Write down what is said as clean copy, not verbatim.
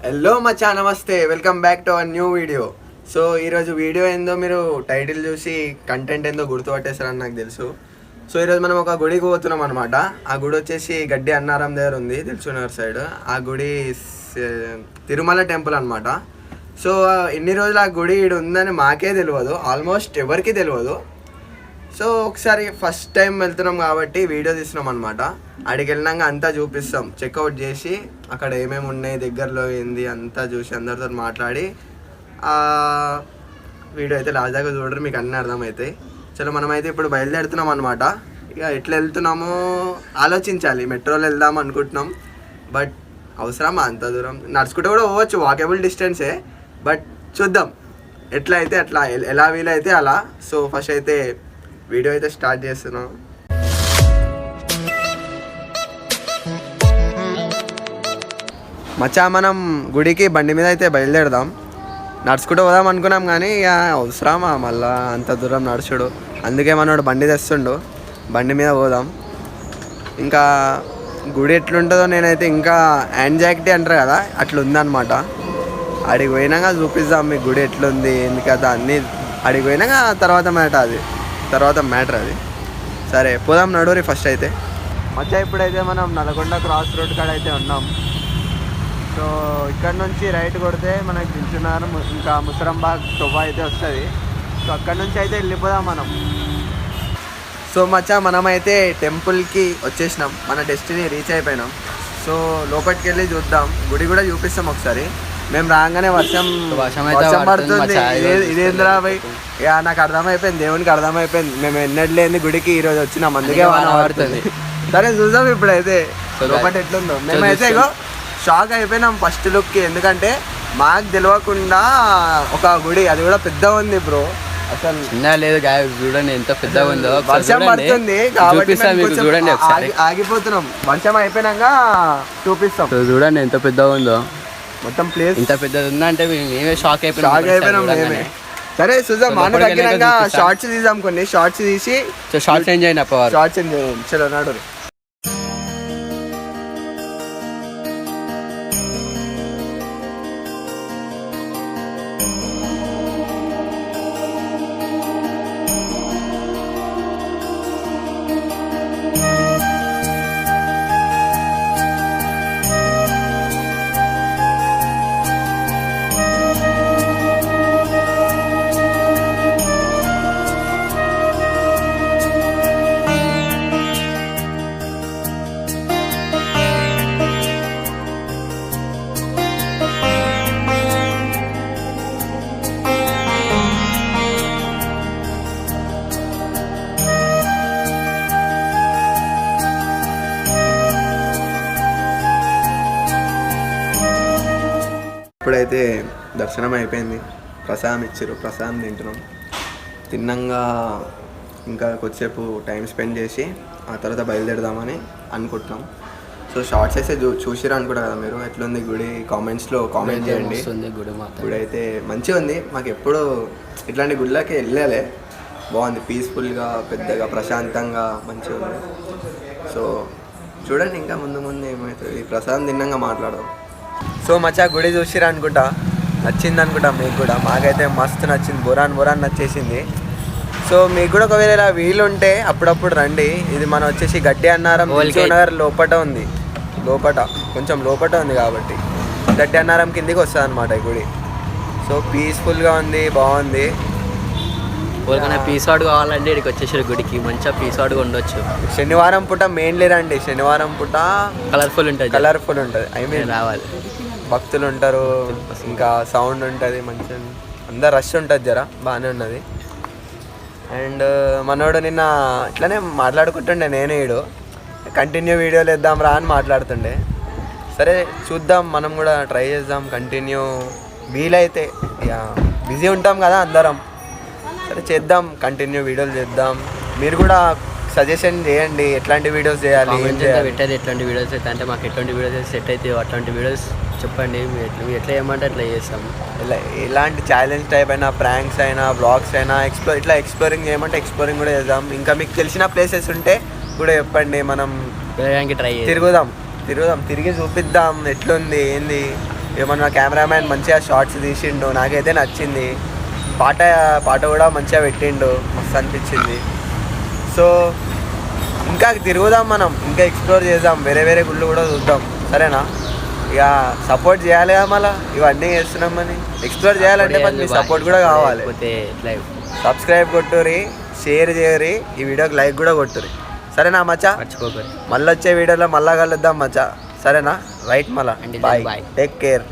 Hello మచ్చా, నమస్తే, welcome back to our new video. So ఈరోజు video ఏందో మీరు టైటిల్ చూసి కంటెంట్ ఏందో గుర్తుపట్టేస్తారని నాకు తెలుసు. సో ఈరోజు మనం ఒక గుడికి పోతున్నాం అనమాట. ఆ గుడి వచ్చేసి గడ్డి అన్నారం దగ్గర ఉంది, తెలుసునగర్ సైడ్. ఆ గుడి తిరుమల టెంపుల్ అనమాట. సో ఇన్ని రోజులు ఆ గుడి ఈడు ఉందని మాకే తెలియదు, ఆల్మోస్ట్ ఎవరికి తెలియదు. సో ఒకసారి ఫస్ట్ టైం వెళ్తున్నాం కాబట్టి వీడియో తీస్తున్నాం అనమాట. అడిగి వెళ్ళినాక అంతా చూపిస్తాం, చెక్అవుట్ చేసి అక్కడ ఏమేమి ఉన్నాయి, దగ్గరలో ఏంది అంతా చూసి అందరితో మాట్లాడి వీడియో అయితే లాస్ట్ దాకా చూడరు, మీకు అన్నీ అర్థమవుతాయి. చలో మనమైతే ఇప్పుడు బయలుదేరుతున్నాం అనమాట. ఇక ఎట్లా వెళ్తున్నామో ఆలోచించాలి. మెట్రోలో వెళ్దాం అనుకుంటున్నాం, బట్ అవసరమా అంత దూరం? నడుచుకుంటూ కూడా పోవచ్చు, వాకేబుల్ డిస్టెన్సే. బట్ చూద్దాం ఎట్లా అయితే అట్లా, ఎలా వీలైతే అలా. సో ఫస్ట్ అయితే వీడియో అయితే స్టార్ట్ చేస్తున్నాం. మచ్చా, మనం గుడికి బండి మీద అయితే బయలుదేరదాం. నడుచుకుంటూ పోదాం అనుకున్నాం కానీ ఇక అవసరమా మళ్ళా అంత దూరం నడుచుడు? అందుకే మనోడు బండి తెస్తుండు, బండి మీద పోదాం. ఇంకా గుడి ఎట్లుంటుందో నేనైతే ఇంకా యాంగ్జైటీ అంటారు కదా, అట్లా ఉందన్నమాట. అడిగి పోయినాక చూపిస్తాం మీకు గుడి ఎట్లుంది, ఏంది కదా అన్నీ. అడిగి పోయినాక తర్వాత మ్యాటర్ అది. సరే పోదాం, నడూరి ఫస్ట్ అయితే. మధ్య ఇప్పుడైతే మనం నల్గొండ క్రాస్ రోడ్ కాడ అయితే ఉన్నాం. సో ఇక్కడ నుంచి రైట్ కొడితే మనకి దించున్నారు, ఇంకా ముసరంబాగ్ టొబా అయితే వస్తుంది. సో అక్కడ నుంచి అయితే వెళ్ళిపోదాం మనం. సో మచ్చా, మనమైతే టెంపుల్కి వచ్చేసినాం, మన డెస్టినీ రీచ్ అయిపోయినాం. సో లోపలికి వెళ్ళి చూద్దాం, గుడి కూడా చూపిస్తాం ఒకసారి. మేము రాగానే వర్షం పడుతుంది, ఇదేంద్రా భయ్. ఇక నాకు అర్థమైపోయింది, దేవునికి అర్థమైపోయింది, మేము ఎన్నట్లేని గుడికి ఈరోజు వచ్చినాం, అందుకే వాన పడుతుంది. సరే చూద్దాం ఇప్పుడైతే లోపల ఎట్లుందో. మేమైతే ఇగో షాక్ అయిపోయినాం ఫస్ట్ లుక్కి, ఎందుకంటే మాకు తెలియకుండా ఒక గుడి, అది కూడా పెద్ద ఉంది బ్రో. అసలు చిన్న లేదు, చూడండి ఎంత పెద్దగా ఉందో. వర్షం పడుతుంది కాబట్టి చూడండి, ఆగిపోతున్నాం. వర్షం అయిపోయినాక చూపిస్తాం. చూడండి ఎంత పెద్దగా ఉందో మొత్తం ప్లేస్. ఇంత పెద్దది ఉందంటే మేమే షాక్ అయిపోయినాం మేమే. సరే చూద్దాం, మన తగ్గినాక షార్ట్స్ తీద్దాం, కొన్ని షార్ట్స్ తీసి షార్ట్స్ ఎంజాయ్ షార్ట్స్ ఎంజాయ్. చలో నాడు. ఇప్పుడైతే దర్శనం అయిపోయింది, ప్రసాదం ఇచ్చారు, ప్రసాదం తింటున్నాం. తిన్నంగా ఇంకా కొద్దిసేపు టైం స్పెండ్ చేసి ఆ తర్వాత బయలుదేరదామని అనుకుంటున్నాం. సో షార్ట్స్ అయితే చూసిరా అనుకుంటా కదా మీరు, ఎట్లుంది గుడి కామెంట్స్లో కామెంట్ చేయండి. గుడి అయితే మంచిగా ఉంది, మాకు ఎప్పుడు ఇట్లాంటి గుడిలోకి వెళ్ళాలి, బాగుంది, పీస్ఫుల్గా, పెద్దగా ప్రశాంతంగా మంచిగా ఉంది. సో చూడండి, ఇంకా ముందు ఏమవుతుంది, ప్రసాదం తిన్నంగా మాట్లాడదాం. సో మచ్చా, గుడి చూసిరా అనుకుంటా, నచ్చింది అనుకుంటా మీకు కూడా. మాకైతే మస్తు నచ్చింది, బురాన్ నచ్చేసింది. సో మీకు కూడా ఒకవేళ వీలుంటే అప్పుడప్పుడు రండి. ఇది మనం వచ్చేసి గడ్డి అన్నారం నగర్ లోపట ఉంది, కొంచెం లోపట ఉంది కాబట్టి గడ్డి అన్నారం కిందికి వస్తుంది అనమాట ఈ గుడి. సో పీస్ఫుల్గా ఉంది, బాగుంది. ఎవరికైనా పీస్వాడు కావాలంటే ఇక్కడికి వచ్చేసారు గుడికి, మంచిగా పీస్వాడుగా ఉండొచ్చు. శనివారం పూట మెయిన్లీ రండి, శనివారం పూట కలర్ఫుల్ ఉంటుంది. ఐ మీన్ రావాలి, భక్తులు ఉంటారు, ఇంకా సౌండ్ ఉంటుంది, మంచిగా అందరు రష్ ఉంటుంది, జర బాగానే ఉన్నది. అండ్ మనోడు నిన్న ఇట్లానే మాట్లాడుకుంటుండే, నేనే ఈడు కంటిన్యూ వీడియోలు వేద్దాం రా అని మాట్లాడుతుండే. సరే చూద్దాం, మనం కూడా ట్రై చేద్దాం కంటిన్యూ, వీలైతే. ఇక బిజీ ఉంటాం కదా అందరం, సరే చేద్దాం, కంటిన్యూ వీడియోలు చేద్దాం. మీరు కూడా సజెషన్ చేయండి, ఎట్లాంటి వీడియోస్ చేయాలి, పెట్టేది ఎట్లాంటి వీడియోస్ అయితే, అంటే మాకు ఎట్లాంటి వీడియోస్ సెట్ అయితే అట్లాంటి వీడియోస్ చెప్పండి, మీరు ఎట్లా చేయమంటే అట్లా చేస్తాం. ఇలాంటి ఛాలెంజ్ టైప్ అయినా, ప్రాంక్స్ అయినా, బ్లాగ్స్ అయినా, ఎక్స్ప్లోరింగ్ చేయమంటే ఎక్స్ప్లోరింగ్ కూడా చేద్దాం. ఇంకా మీకు తెలిసిన ప్లేసెస్ ఉంటే కూడా చెప్పండి, మనం ట్రై తిరుగుదాం, తిరిగి చూపిద్దాం ఎట్లుంది ఏంది. ఏమన్నా కెమెరామ్యాన్ మంచిగా షార్ట్స్ తీసిండు, నాకైతే నచ్చింది. పాట కూడా మంచిగా పెట్టిండు, మస్తు అనిపించింది. సో ఇంకా తిరుగుదాం, మనం ఇంకా ఎక్స్ప్లోర్ చేద్దాం, వేరే గుళ్ళు కూడా చూద్దాం, సరేనా? ఇక సపోర్ట్ చేయాలి కదా, మళ్ళీ ఇవన్నీ చేస్తున్నామని ఎక్స్ప్లోర్ చేయాలంటే మరి మీ సపోర్ట్ కూడా కావాలి. సబ్స్క్రైబ్ కొట్టురి, షేర్ చేయరి, ఈ వీడియోకి లైక్ కూడా కొట్టురి, సరేనా మచ్చా? మర్చిపోకూడదు. మళ్ళీ వచ్చే వీడియోలో మళ్ళా కలుద్దాం మచ్చా, సరేనా? రైట్, మళ్ళా బాయ్, టేక్ కేర్.